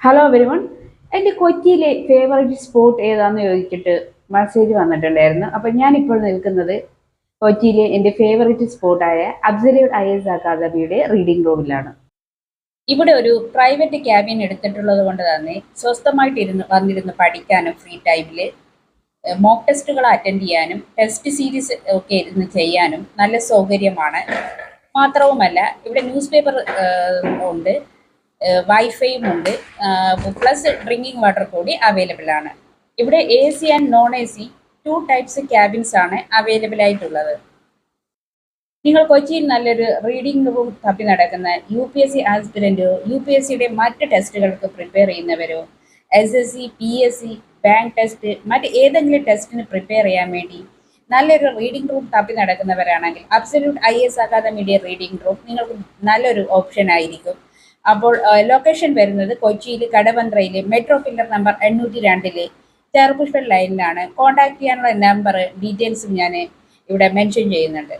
Hello everyone. എൻ്റെ കൊച്ചിയിലെ favourite spot ഏതാണെന്ന് ചോദിച്ചിട്ട് മെസ്സേജ് വന്നിട്ടുണ്ടായിരുന്നു. അപ്പം ഞാനിപ്പോൾ നിൽക്കുന്നത് കൊച്ചിയിലെ എൻ്റെ ഫേവറേറ്റ് സ്പോട്ടായ അബ്സല്യൂട്ട് IAS അക്കാദമിയുടെ റീഡിംഗ് റൂമിലാണ്. ഇവിടെ ഒരു പ്രൈവറ്റ് ക്യാബിൻ എടുത്തിട്ടുള്ളത് കൊണ്ട് തന്നെ സ്വസ്ഥമായിട്ട് വന്നിരുന്ന് പഠിക്കാനും ഫ്രീ ടൈമിൽ മോക്ക് ടെസ്റ്റുകൾ അറ്റൻഡ് ചെയ്യാനും ടെസ്റ്റ് സീരീസ് ഒക്കെ ഇരുന്ന് ചെയ്യാനും നല്ല സൗകര്യമാണ്. മാത്രവുമല്ല ഇവിടെ ന്യൂസ് പേപ്പർ ഉണ്ട്, വൈഫൈയും ഉണ്ട്, പ്ലസ് ഡ്രിങ്കിങ് വാട്ടർ കൂടി അവൈലബിൾ ആണ്. ഇവിടെ AC and non AC 2 types cabins ആണ് അവൈലബിൾ ആയിട്ടുള്ളത്. നിങ്ങൾ കൊച്ചിയിൽ നല്ലൊരു റീഡിംഗ് റൂം തപ്പി നടക്കുന്ന UPSC ആസ്പിരൻറ്റോ UPSCയുടെ മറ്റ് ടെസ്റ്റുകൾക്ക് പ്രിപ്പയർ ചെയ്യുന്നവരോ SSC PSC ബാങ്ക് ടെസ്റ്റ് മറ്റ് ഏതെങ്കിലും ടെസ്റ്റിന് പ്രിപ്പയർ ചെയ്യാൻ വേണ്ടി നല്ലൊരു റീഡിംഗ് റൂം തപ്പി നടക്കുന്നവരാണെങ്കിൽ അബ്സല്യൂട്ട് IAS അക്കാദമിയുടെ റീഡിംഗ് റൂം നിങ്ങൾക്ക് നല്ലൊരു ഓപ്ഷൻ ആയിരിക്കും. അപ്പോൾ ലൊക്കേഷൻ വരുന്നത് കൊച്ചിയിൽ കടവന്ത്രയിൽ മെട്രോ പില്ലർ നമ്പർ 802 ചെറുപുഷ്പ ലൈനിലാണ്. കോൺടാക്ട് ചെയ്യാനുള്ള നമ്പർ ഡീറ്റെയിൽസും ഞാൻ ഇവിടെ മെൻഷൻ ചെയ്യുന്നുണ്ട്.